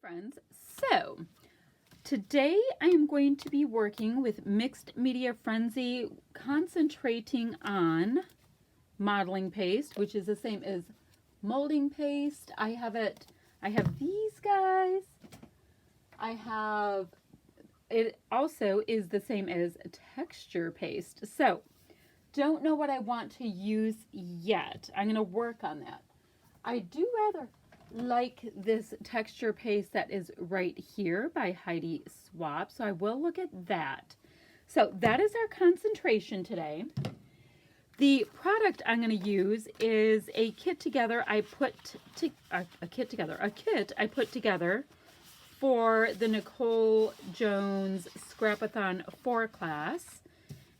Friends, so today I am going to be working with Mixed Media Frenzy, concentrating on modeling paste, which is the same as molding paste. I have these guys. It also is the same as texture paste. So don't know what I want to use yet. I'm going to work on that. I do rather like this texture paste that is right here by Heidi Swapp, so I will look at that. So that is our concentration today. The product I'm going to use is a kit I put together for the Nicole Jones Scrapathon 4 class.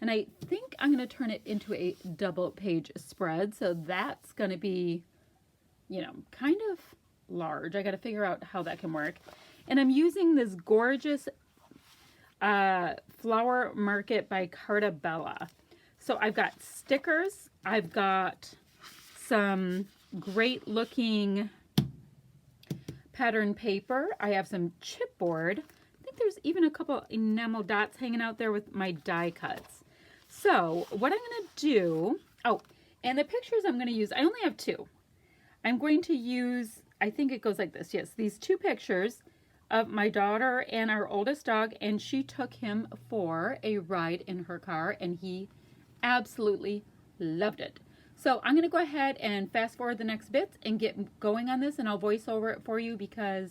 And I think I'm going to turn it into a double page spread. So that's going to be, kind of large. I got to figure out how that can work. And I'm using this gorgeous Flower Market by Carta Bella. So I've got stickers. I've got some great looking pattern paper. I have some chipboard. I think there's even a couple enamel dots hanging out there with my die cuts. So what I'm going to do, and the pictures I'm going to use, I only have two. I'm going to use, I think it goes like this. Yes, these two pictures of my daughter and our oldest dog, and she took him for a ride in her car, and he absolutely loved it. So I'm going to go ahead and fast forward the next bits and get going on this, and I'll voice over it for you because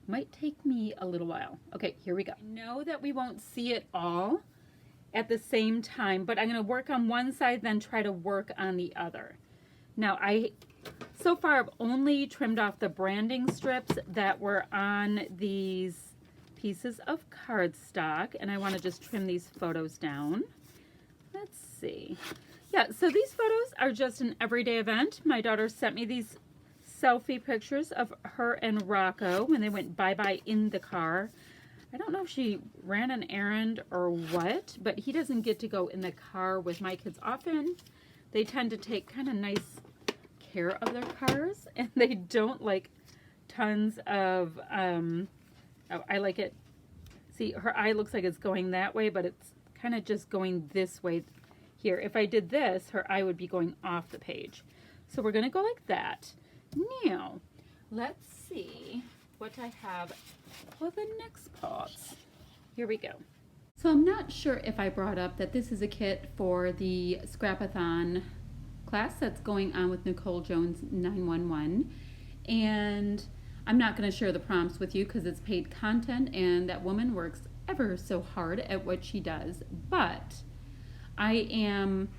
it might take me a little while. Okay, here we go. I know that we won't see it all at the same time, but I'm going to work on one side, then try to work on the other. Now, so far I've only trimmed off the branding strips that were on these pieces of cardstock, and I want to just trim these photos down. Let's see. Yeah, so these photos are just an everyday event. My daughter sent me these selfie pictures of her and Rocco when they went bye-bye in the car. I don't know if she ran an errand or what, but he doesn't get to go in the car with my kids often. They tend to take kind of nice care of their cars, and they don't like tons of, I like it. See, her eye looks like it's going that way, but it's kind of just going this way here. If I did this, her eye would be going off the page. So we're going to go like that. Now, let's see what I have for the next parts. Here we go. So I'm not sure if I brought up that this is a kit for the Scrapathon class that's going on with Nicole Jones 911, and I'm not going to share the prompts with you because it's paid content and that woman works ever so hard at what she does, but I am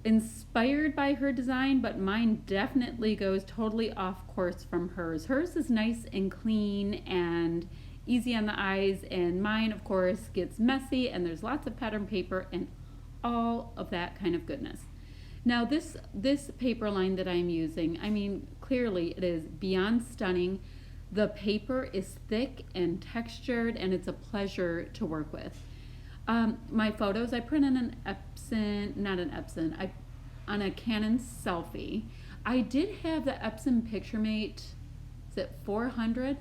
inspired by her design, but mine definitely goes totally off course from hers. Hers is nice and clean and easy on the eyes, and mine of course gets messy and there's lots of pattern paper and all of that kind of goodness. Now this paper line that I'm using, I mean, clearly it is beyond stunning. The paper is thick and textured, and it's a pleasure to work with. My photos, I print on an Epson, on a Canon Selfie. I did have the Epson PictureMate, is it 400?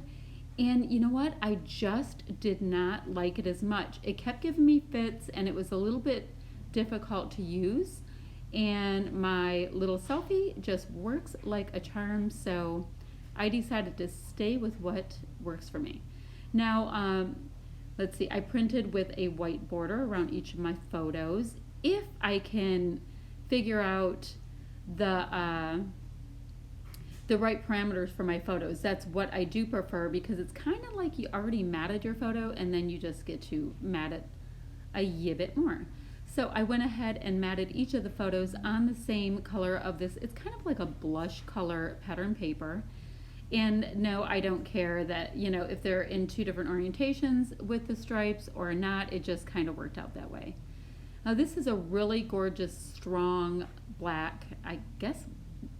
And you know what? I just did not like it as much. It kept giving me fits, and it was a little bit difficult to use. And my little Selfie just works like a charm, so I decided to stay with what works for me. Now, let's see, I printed with a white border around each of my photos. If I can figure out the right parameters for my photos, that's what I do prefer, because it's kind of like you already matted your photo and then you just get to mat it a bit more. So I went ahead and matted each of the photos on the same color of this. It's kind of like a blush color pattern paper. And no, I don't care that, if they're in two different orientations with the stripes or not, it just kind of worked out that way. Now this is a really gorgeous, strong black, I guess,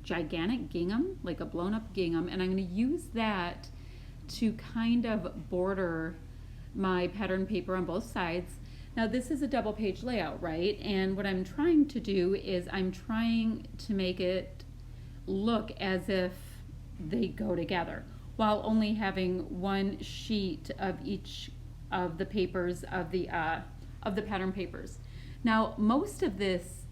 gigantic gingham, like a blown up gingham. And I'm going to use that to kind of border my pattern paper on both sides. Now this is a double page layout, right? And what I'm trying to do is I'm trying to make it look as if they go together. while only having one sheet of each of the papers of the pattern papers. Now, most of this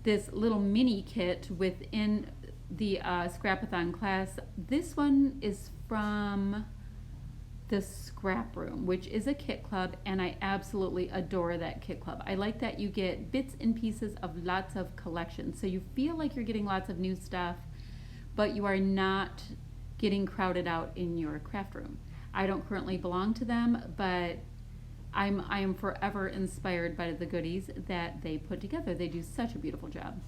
little mini kit within the Scrapathon class, this one is from the Scrap Room, which is a kit club, and I absolutely adore that kit club. I like that you get bits and pieces of lots of collections, so you feel like you're getting lots of new stuff, but you are not getting crowded out in your craft room. I don't currently belong to them, but I am forever inspired by the goodies that they put together. They do such a beautiful job.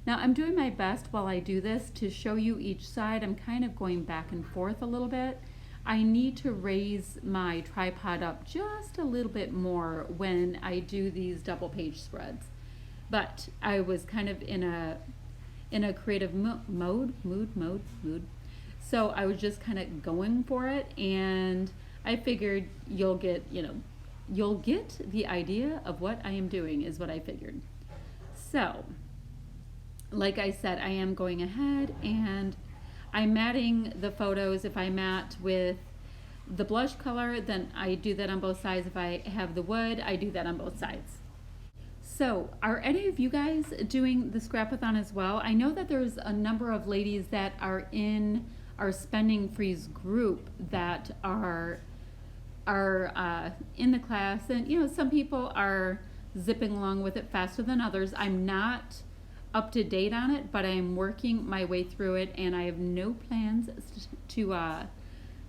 Now I'm doing my best while I do this to show you each side. I'm kind of going back and forth a little bit. I need to raise my tripod up just a little bit more when I do these double page spreads. But I was kind of in a creative mood. So I was just kind of going for it, and I figured you'll get the idea of what I am doing is what I figured. So, like I said, I am going ahead and I'm matting the photos. If I matte with the blush color, then I do that on both sides. If I have the wood, I do that on both sides. So, are any of you guys doing the Scrapathon as well? I know that there's a number of ladies that are in our Spending Freeze group that are in the class, and some people are zipping along with it faster than others. I'm not up to date on it, but I'm working my way through it, and I have no plans to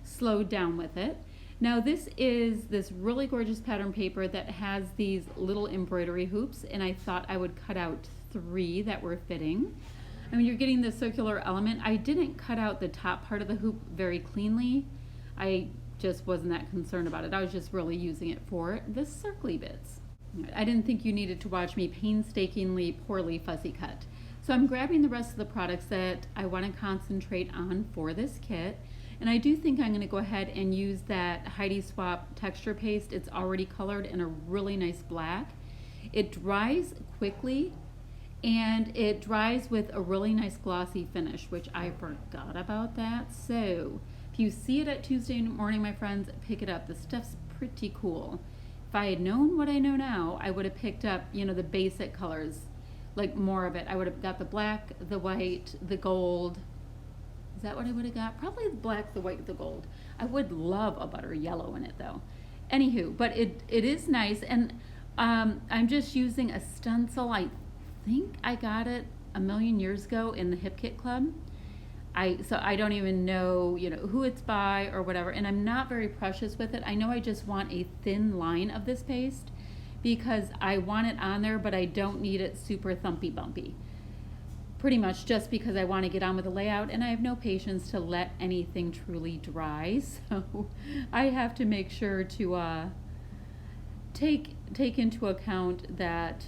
slow down with it. Now this is this really gorgeous pattern paper that has these little embroidery hoops, and I thought I would cut out 3 that were fitting. I mean, you're getting the circular element. I didn't cut out the top part of the hoop very cleanly. I just wasn't that concerned about it. I was just really using it for the circly bits. I didn't think you needed to watch me painstakingly poorly fussy cut. So I'm grabbing the rest of the products that I want to concentrate on for this kit. And I do think I'm going to go ahead and use that Heidi Swapp texture paste. It's already colored in a really nice black. It dries quickly, and it dries with a really nice glossy finish, which I forgot about that. So if you see it at Tuesday morning, my friends, pick it up. The stuff's pretty cool. If I had known what I know now, I would have picked up, the basic colors, like more of it. I would have got the black, the white, the gold. Is that what I would have got? Probably the black, the white, the gold. I would love a butter yellow in it though. Anywho, but it is nice, and I'm just using a stencil. I think I got it a million years ago in the Hip Kit Club. So I don't even know, who it's by or whatever, and I'm not very precious with it. I know I just want a thin line of this paste because I want it on there, but I don't need it super thumpy bumpy. Pretty much just because I want to get on with the layout, and I have no patience to let anything truly dry. So I have to make sure to take into account that,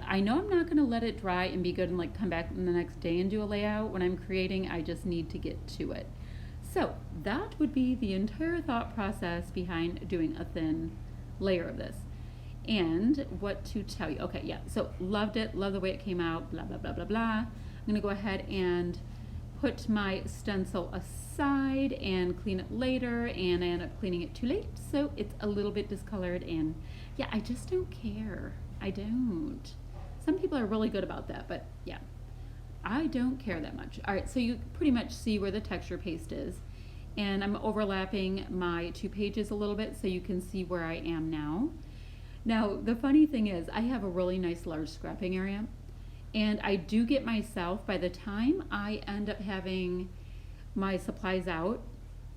I know I'm not going to let it dry and be good and come back the next day and do a layout. When I'm creating, I just need to get to it. So that would be the entire thought process behind doing a thin layer of this. And what to tell you. Okay, yeah, so loved it, love the way it came out, blah, blah, blah, blah, blah. I'm going to go ahead and put my stencil aside and clean it later, and I end up cleaning it too late, so it's a little bit discolored, and I just don't care. I don't. Some people are really good about that, but I don't care that much. All right, so you pretty much see where the texture paste is, and I'm overlapping my 2 pages a little bit so you can see where I am now. Now, the funny thing is, I have a really nice large scrapping area, and I do get myself, by the time I end up having my supplies out,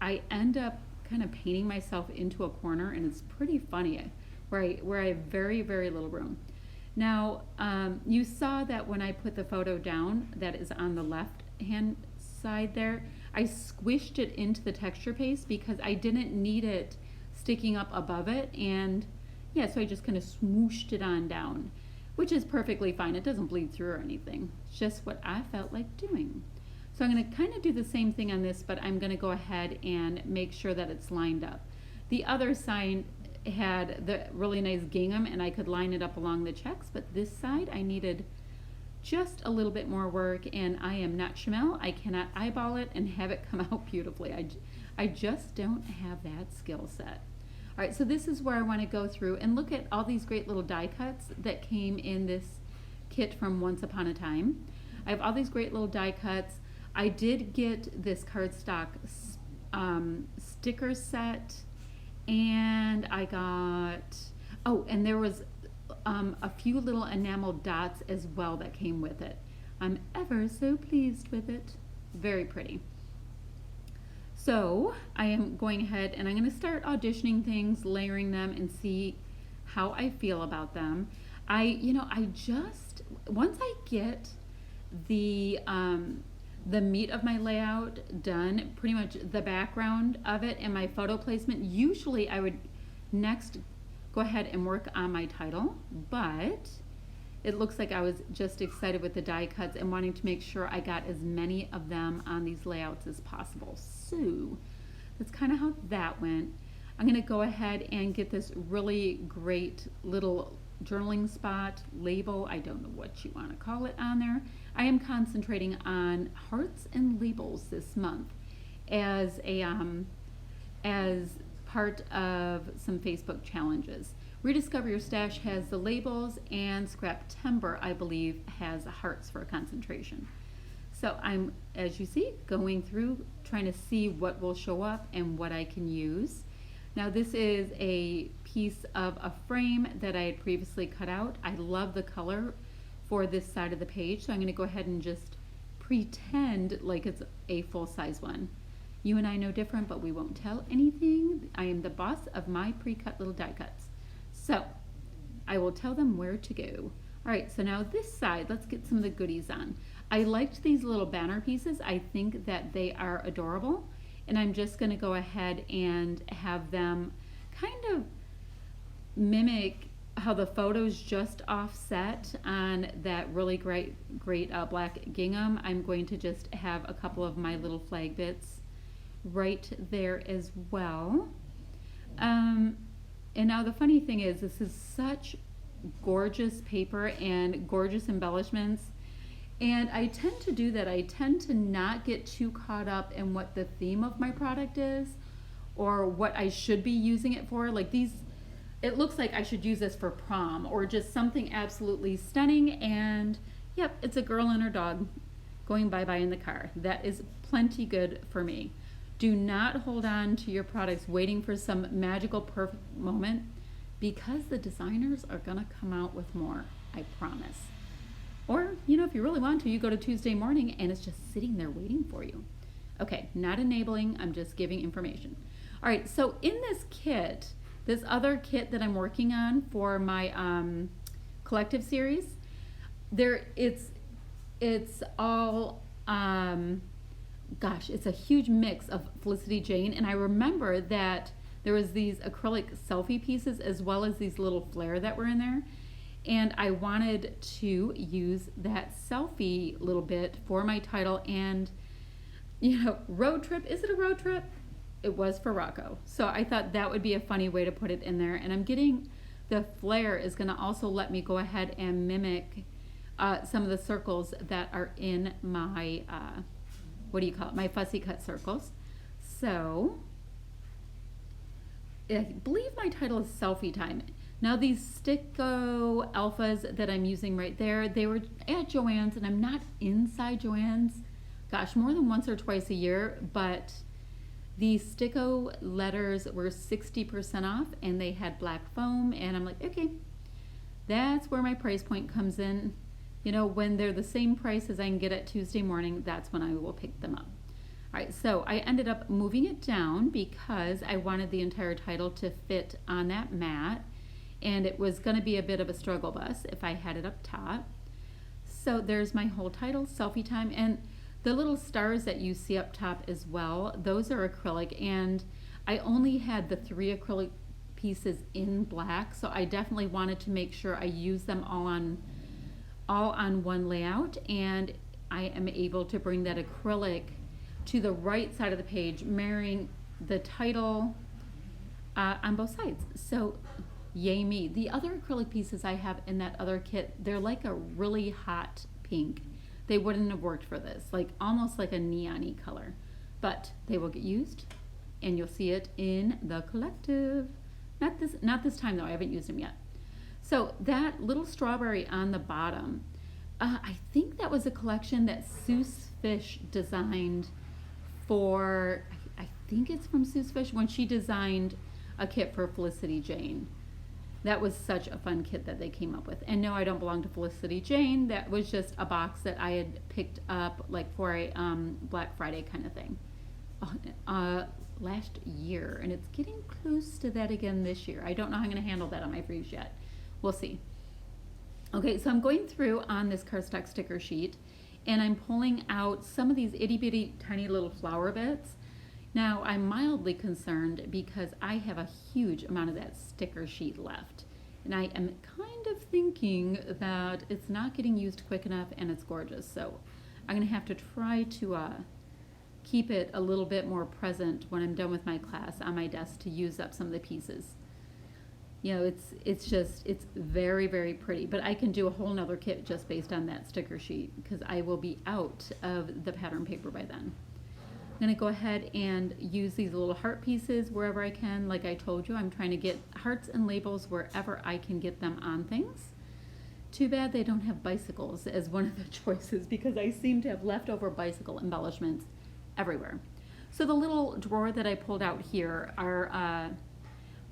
I end up kind of painting myself into a corner, and it's pretty funny, where I have very, very little room. Now, you saw that when I put the photo down, that is on the left-hand side there, I squished it into the texture paste because I didn't need it sticking up above it, and so I just kind of smooshed it on down, which is perfectly fine. It doesn't bleed through or anything. It's just what I felt like doing. So I'm going to kind of do the same thing on this, but I'm going to go ahead and make sure that it's lined up. The other side had the really nice gingham, and I could line it up along the checks, but this side I needed just a little bit more work, and I am not Shamel. I cannot eyeball it and have it come out beautifully. I just don't have that skill set. All right, so this is where I want to go through and look at all these great little die cuts that came in this kit from Once Upon a Time. I have all these great little die cuts. I did get this cardstock sticker set, and I got, oh, and there was a few little enamel dots as well that came with it. I'm ever so pleased with it. Very pretty. So I am going ahead and I'm going to start auditioning things, layering them, and see how I feel about them. I just, once I get the meat of my layout done, pretty much the background of it and my photo placement, usually I would next go ahead and work on my title, but it looks like I was just excited with the die cuts and wanting to make sure I got as many of them on these layouts as possible. So that's kind of how that went. I'm going to go ahead and get this really great little journaling spot label. I don't know what you want to call it on there. I am concentrating on hearts and labels this month as a as part of some Facebook challenges. Rediscover Your Stash has the labels, and Scraptember, I believe, has hearts for concentration. So I'm, as you see, going through trying to see what will show up and what I can use. Now this is a piece of a frame that I had previously cut out. I love the color for this side of the page, so I'm going to go ahead and just pretend like it's a full-size one. You and I know different, but we won't tell anything. I am the boss of my pre-cut little die cuts. So I will tell them where to go. All right, so now this side, let's get some of the goodies on. I liked these little banner pieces. I think that they are adorable, and I'm just going to go ahead and have them kind of mimic how the photos just offset on that really great black gingham. I'm going to just have a couple of my little flag bits right there as well. And now the funny thing is, this is such gorgeous paper and gorgeous embellishments. And I tend to do that. I tend to not get too caught up in what the theme of my product is or what I should be using it for. Like these, it looks like I should use this for prom or just something absolutely stunning. And yep, it's a girl and her dog going bye-bye in the car. That is plenty good for me. Do not hold on to your products waiting for some magical perfect moment, because the designers are gonna come out with more, I promise. Or, if you really want to, you go to Tuesday morning and it's just sitting there waiting for you. Okay, not enabling, I'm just giving information. All right, so in this kit, this other kit that I'm working on for my collective series, it's all, gosh, it's a huge mix of Felicity Jane, and I remember that there was these acrylic selfie pieces as well as these little flare that were in there, and I wanted to use that selfie little bit for my title. And road trip, is it a road trip? It was for Rocco, so I thought that would be a funny way to put it in there. And I'm getting the flare is going to also let me go ahead and mimic some of the circles that are in my what do you call it, my fussy cut circles. So I believe my title is Selfie Time. Now these Sticko Alphas that I'm using right there, they were at Joann's, and I'm not inside Joann's, gosh, more than once or twice a year, but the Sticko letters were 60% off, and they had black foam, and I'm like, okay, that's where my price point comes in. When they're the same price as I can get at Tuesday morning, that's when I will pick them up. All right, so I ended up moving it down because I wanted the entire title to fit on that mat, and it was going to be a bit of a struggle bus if I had it up top. So there's my whole title, Selfie Time, and the little stars that you see up top as well, those are acrylic, and I only had the 3 acrylic pieces in black, so I definitely wanted to make sure I use them all on one layout, and I am able to bring that acrylic to the right side of the page, marrying the title on both sides. So yay me. The other acrylic pieces I have in that other kit, they're like a really hot pink, they wouldn't have worked for this, like almost like a neon-y color. But they will get used, and you'll see it in the collective. Not this time though, I haven't used them yet. So that little strawberry on the bottom, I think that was a collection that Seuss Fish designed for, I think it's from Seuss Fish, when she designed a kit for Felicity Jane. That was such a fun kit that they came up with. And no, I don't belong to Felicity Jane. That was just a box that I had picked up like for a Black Friday kind of thing last year. And it's getting close to that again this year. I don't know how I'm going to handle that on my briefs yet. We'll see. Okay, so I'm going through on this cardstock sticker sheet, and I'm pulling out some of these itty bitty tiny little flower bits. Now, I'm mildly concerned because I have a huge amount of that sticker sheet left. And I am kind of thinking that it's not getting used quick enough, and it's gorgeous. So I'm going to have to try to keep it a little bit more present when I'm done with my class on my desk to use up some of the pieces. You know, it's very, very pretty. But I can do a whole nother kit just based on that sticker sheet because I will be out of the pattern paper by then. I'm going to go ahead and use these little heart pieces wherever I can. Like I told you, I'm trying to get hearts and labels wherever I can get them on things. Too bad they don't have bicycles as one of the choices because I seem to have leftover bicycle embellishments everywhere. So the little drawer that I pulled out here are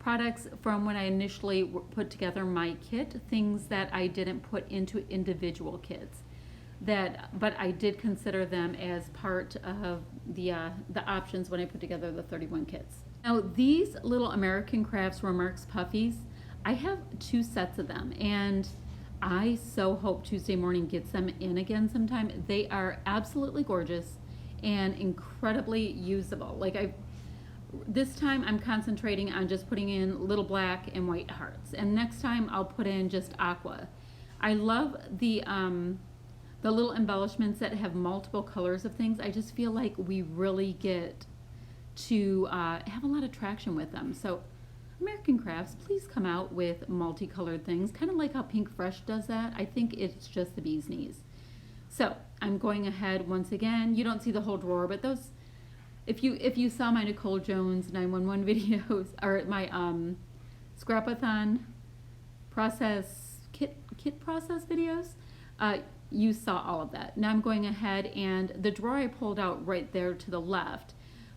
products from when I initially put together my kit, things that I didn't put into individual kits. But I did consider them as part of the options when I put together the 31 kits. Now these little American Crafts Remarks Puffies, I have 2 sets of them, and I so hope Tuesday Morning gets them in again sometime. They are absolutely gorgeous and incredibly usable. This time I'm concentrating on just putting in little black and white hearts, and next time I'll put in just aqua. I love the little embellishments that have multiple colors of things. I just feel like we really get to have a lot of traction with them. So American Crafts, please come out with multicolored things, kind of like how Pink Fresh does that. I think it's just the bee's knees. So I'm going ahead once again. You don't see the whole drawer, but those, if you saw my Nicole Jones 911 videos or my Scrapathon process kit process videos, you saw all of that. Now I'm going ahead, and the drawer I pulled out right there to the left,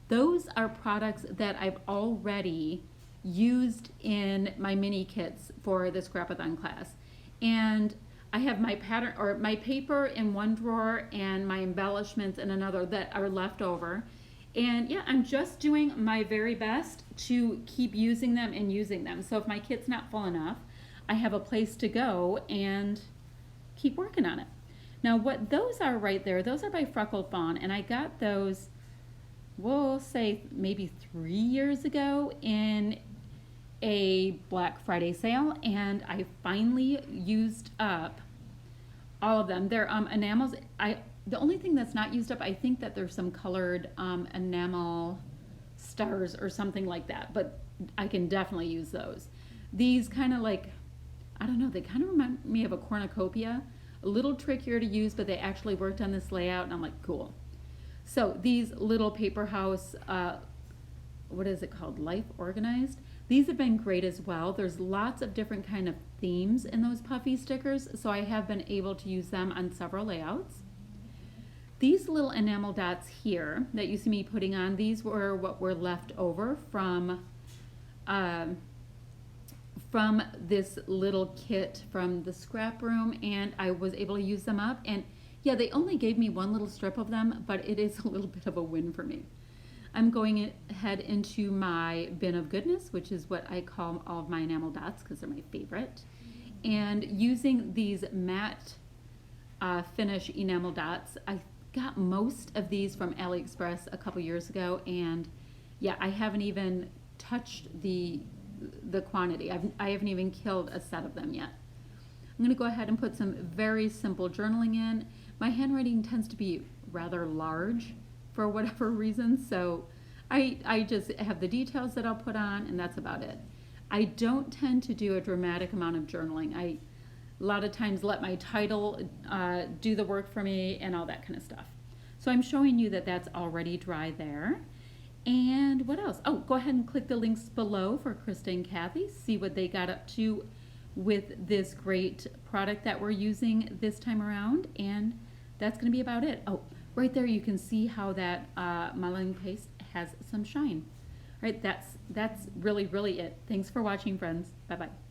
those are products that I've already used in my mini kits for the Scrapathon class. And I have my pattern or my paper in one drawer and my embellishments in another that are left over. And yeah, I'm just doing my very best to keep using them and using them. So if my kit's not full enough, I have a place to go and keep working on it. Now what those are right there, those are by Freckled Fawn, and I got those, we'll say maybe 3 years ago in a Black Friday sale, and I finally used up all of them. They're enamels. The only thing that's not used up, I think that there's some colored enamel stars or something like that, but I can definitely use those. These kind of like, I don't know, they kind of remind me of a cornucopia. A little trickier to use, but they actually worked on this layout, and I'm like, cool. So these little paper house, what is it called? Life Organized. These have been great as well. There's lots of different kind of themes in those puffy stickers, so I have been able to use them on several layouts. These little enamel dots here that you see me putting on, these were what were left over from this little kit from the scrap room, and I was able to use them up. And yeah, they only gave me one little strip of them, but it is a little bit of a win for me. I'm going ahead into my bin of goodness, which is what I call all of my enamel dots because they're my favorite, and using these matte finish enamel dots. I got most of these from AliExpress a couple years ago, and yeah, I haven't even touched the quantity. I haven't even killed a set of them yet. I'm going to go ahead and put some very simple journaling in. My handwriting tends to be rather large for whatever reason, so I just have the details that I'll put on, and that's about it. I don't tend to do a dramatic amount of journaling. a lot of times let my title do the work for me and all that kind of stuff. So I'm showing you that that's already dry there. And what else? Oh, go ahead and click the links below for Krista and Kathy. See what they got up to with this great product that we're using this time around. And that's going to be about it. Oh, right there you can see how that modeling paste has some shine. All right, that's really, really it. Thanks for watching, friends. Bye-bye.